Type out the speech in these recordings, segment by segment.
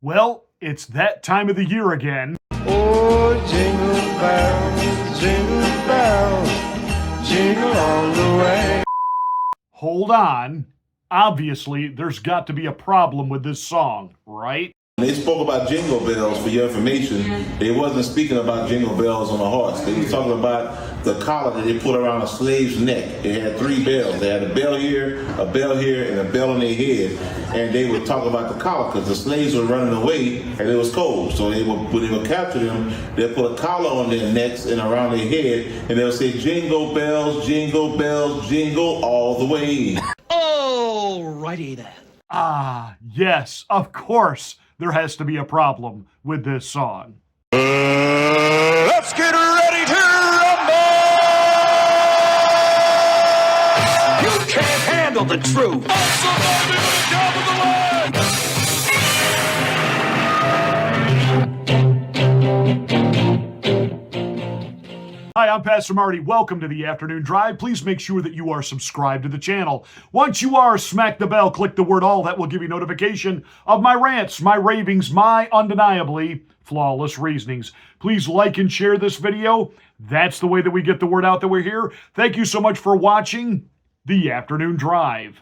Well, it's that time of the year again. Oh, jingle bells, jingle all the way. Hold on. Obviously, there's got to be a problem with this song, right? When they spoke about jingle bells, for your information, they wasn't speaking about jingle bells on a horse. They was talking about the collar that they put around a slave's neck. It had three bells. They had a bell here, and a bell on their head. And they would talk about the collar because the slaves were running away and it was cold. So when they would capture them, they'd put a collar on their necks and around their head, and they'll say, jingle bells, jingle all the way. Alrighty then. Ah, yes, of course. There has to be a problem with this song. Let's get ready to rumble! You can't handle the truth. Hi, I'm Pastor Marty. Welcome to the Afternoon Drive. Please make sure that you are subscribed to the channel. Once you are, smack the bell, click the word all. That will give you notification of my rants, my ravings, my undeniably flawless reasonings. Please like and share this video. That's the way that we get the word out that we're here. Thank you so much for watching the Afternoon Drive.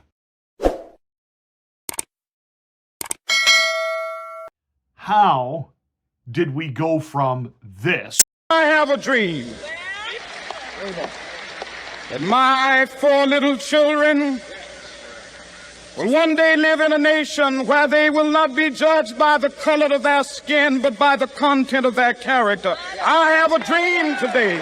How did we go from this? I have a dream that my four little children will one day live in a nation where they will not be judged by the color of their skin, but by the content of their character. I have a dream today.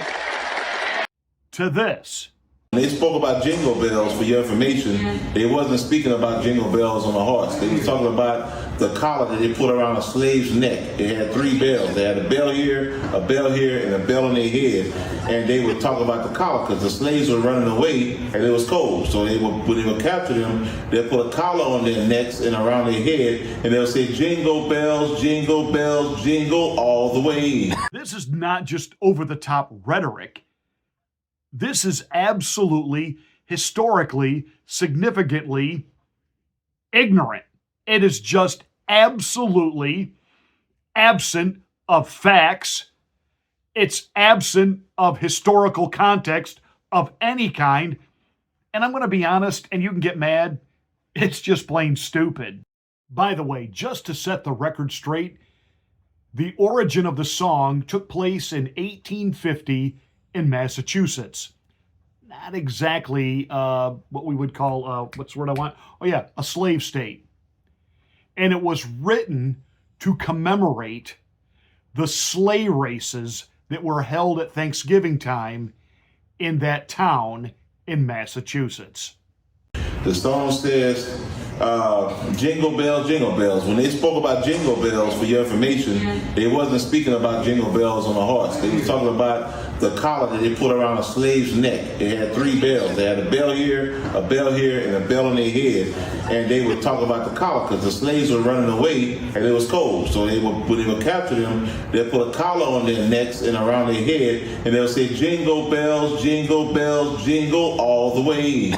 To this. When they spoke about jingle bells, for your information, they wasn't speaking about jingle bells on a horse. They was talking about the collar that they put around a slave's neck. It had three bells. They had a bell here, and a bell on their head. And they would talk about the collar because the slaves were running away and it was cold. So when they would capture them, they'd put a collar on their necks and around their head, and they'll say, jingle bells, jingle all the way. This is not just over-the-top rhetoric. This is absolutely, historically, significantly ignorant. It is just absolutely absent of facts. It's absent of historical context of any kind. And I'm going to be honest, and you can get mad, it's just plain stupid. By the way, just to set the record straight, the origin of the song took place in 1850 in Massachusetts. Not exactly what we would call, what's the word I want? Oh yeah, a slave state. And it was written to commemorate the sleigh races that were held at Thanksgiving time in that town in Massachusetts. The song says, jingle bells. When they spoke about jingle bells, for your information, they wasn't speaking about jingle bells on a horse. They was talking about the collar that they put around a slave's neck. It had three bells. They had a bell here, and a bell on their head. And they would talk about the collar because the slaves were running away and it was cold. So when they would capture them, they'd put a collar on their necks and around their head, and they'll say, jingle bells, jingle all the way.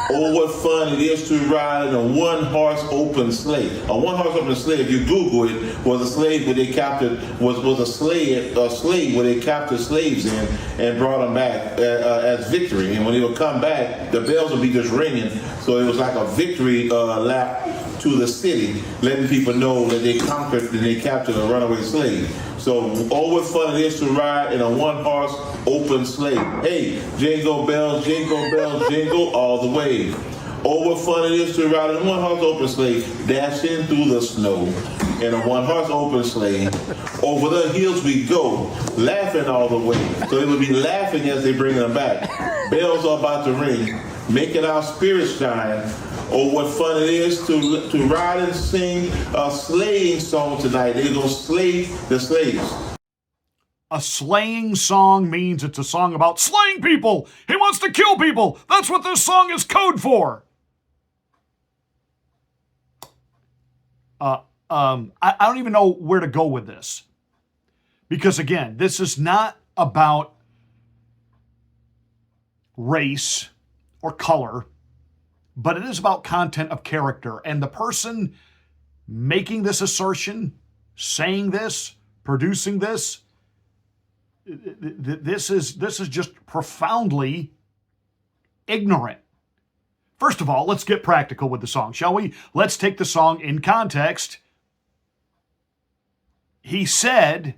Oh, what fun it is to ride in a one-horse open sleigh. A one-horse open sleigh, if you Google it, was a slave where they captured, was a slave where they captured slaves in and brought them back as victory. And when they would come back, the bells would be just ringing. So it was like a victory lap to the city, letting people know that they conquered and they captured a runaway slave. So, oh, what fun it is to ride in a one-horse open sleigh. Hey, jingle bells, jingle all the way. Oh, what fun it is to ride in a one-horse open sleigh, dashing through the snow. In a one-horse open sleigh, over the hills we go, laughing all the way. So they would be laughing as they bring them back. Bells are about to ring, making our spirits shine. Oh, what fun it is to ride and sing a sleighing song tonight. They're going to slay the slaves. A slaying song means it's a song about slaying people. He wants to kill people. That's what this song is code for. I don't even know where to go with this. Because again, this is not about race or color, but it is about content of character. And the person making this assertion saying this, producing this. This is just profoundly ignorant. First of all, let's get practical with the song, shall we? Let's take the song in context. He said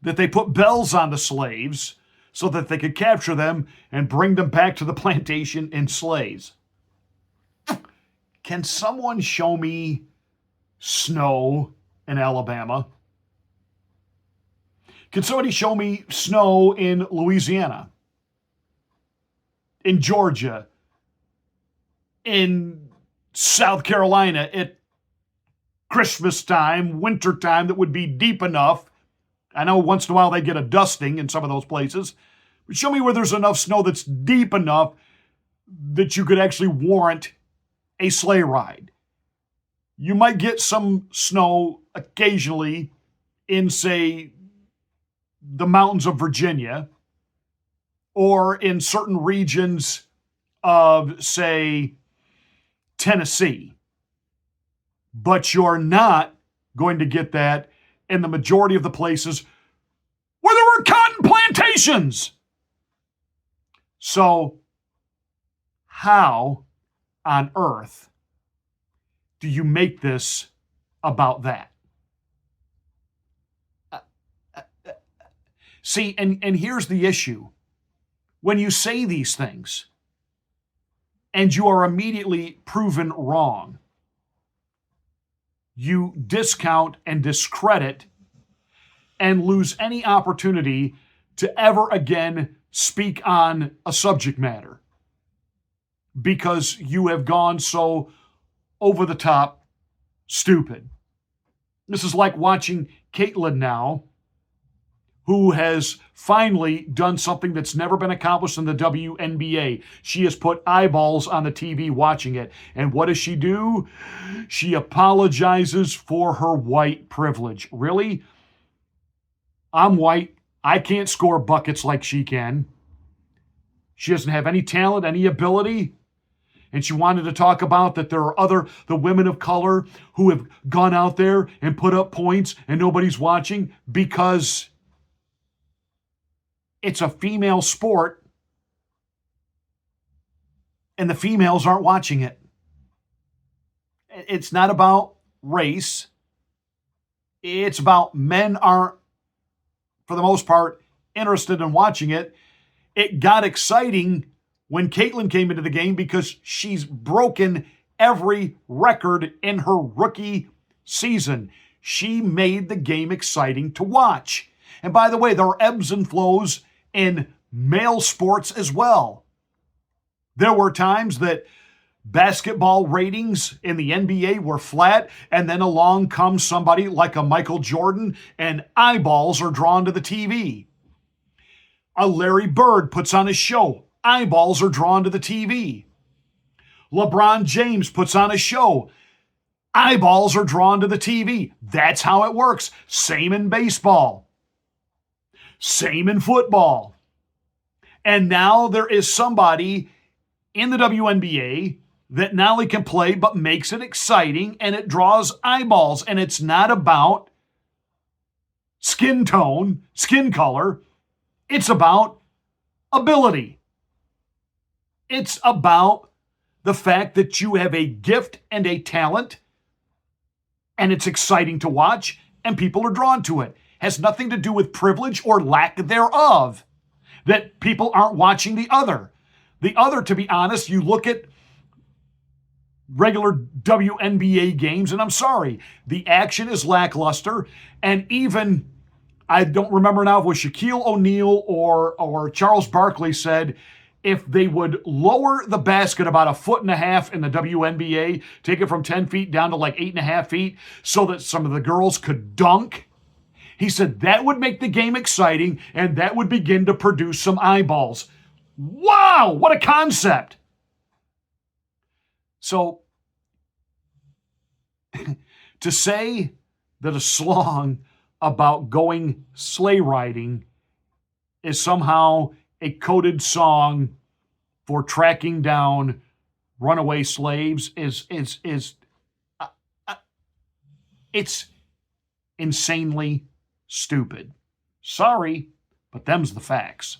that they put bells on the slaves so that they could capture them and bring them back to the plantation in sleighs. Can someone show me snow in Alabama? Can somebody show me snow in Louisiana, in Georgia, in South Carolina at Christmas time, winter time, that would be deep enough? I know once in a while they get a dusting in some of those places, but show me where there's enough snow that's deep enough that you could actually warrant a sleigh ride. You might get some snow occasionally in, say, the mountains of Virginia, or in certain regions of, say, Tennessee. But you're not going to get that in the majority of the places where there were cotton plantations. So, how on earth do you make this about that? See, and here's the issue. When you say these things and you are immediately proven wrong, you discount and discredit and lose any opportunity to ever again speak on a subject matter because you have gone so over the top stupid. This is like watching Caitlyn now, who has finally done something that's never been accomplished in the WNBA. She has put eyeballs on the TV watching it. And what does she do? She apologizes for her white privilege. Really? I'm white. I can't score buckets like she can. She doesn't have any talent, any ability. And she wanted to talk about that there are the women of color who have gone out there and put up points and nobody's watching because it's a female sport and the females aren't watching it. It's not about race. It's about men aren't, for the most part, interested in watching it. It got exciting when Caitlyn came into the game because she's broken every record in her rookie season. She made the game exciting to watch. And by the way, there are ebbs and flows in male sports as well. There were times that basketball ratings in the NBA were flat, and then along comes somebody like a Michael Jordan, and eyeballs are drawn to the TV. A Larry Bird puts on a show. Eyeballs are drawn to the TV. LeBron James puts on a show. Eyeballs are drawn to the TV. That's how it works. Same in baseball. Same in football. And now there is somebody in the WNBA that not only can play, but makes it exciting, and it draws eyeballs. And it's not about skin tone, skin color. It's about ability. It's about the fact that you have a gift and a talent, and it's exciting to watch, and people are drawn to it. Has nothing to do with privilege or lack thereof, that people aren't watching the other. The other, to be honest, you look at regular WNBA games, and I'm sorry, the action is lackluster, and even, I don't remember now if it was Shaquille O'Neal or Charles Barkley said, if they would lower the basket about 1.5 feet in the WNBA, take it from 10 feet down to like 8.5 feet so that some of the girls could dunk, he said that would make the game exciting and that would begin to produce some eyeballs. Wow, what a concept. So, to say that a song about going sleigh riding is somehow a coded song for tracking down runaway slaves is it's insanely stupid. Sorry, but them's the facts.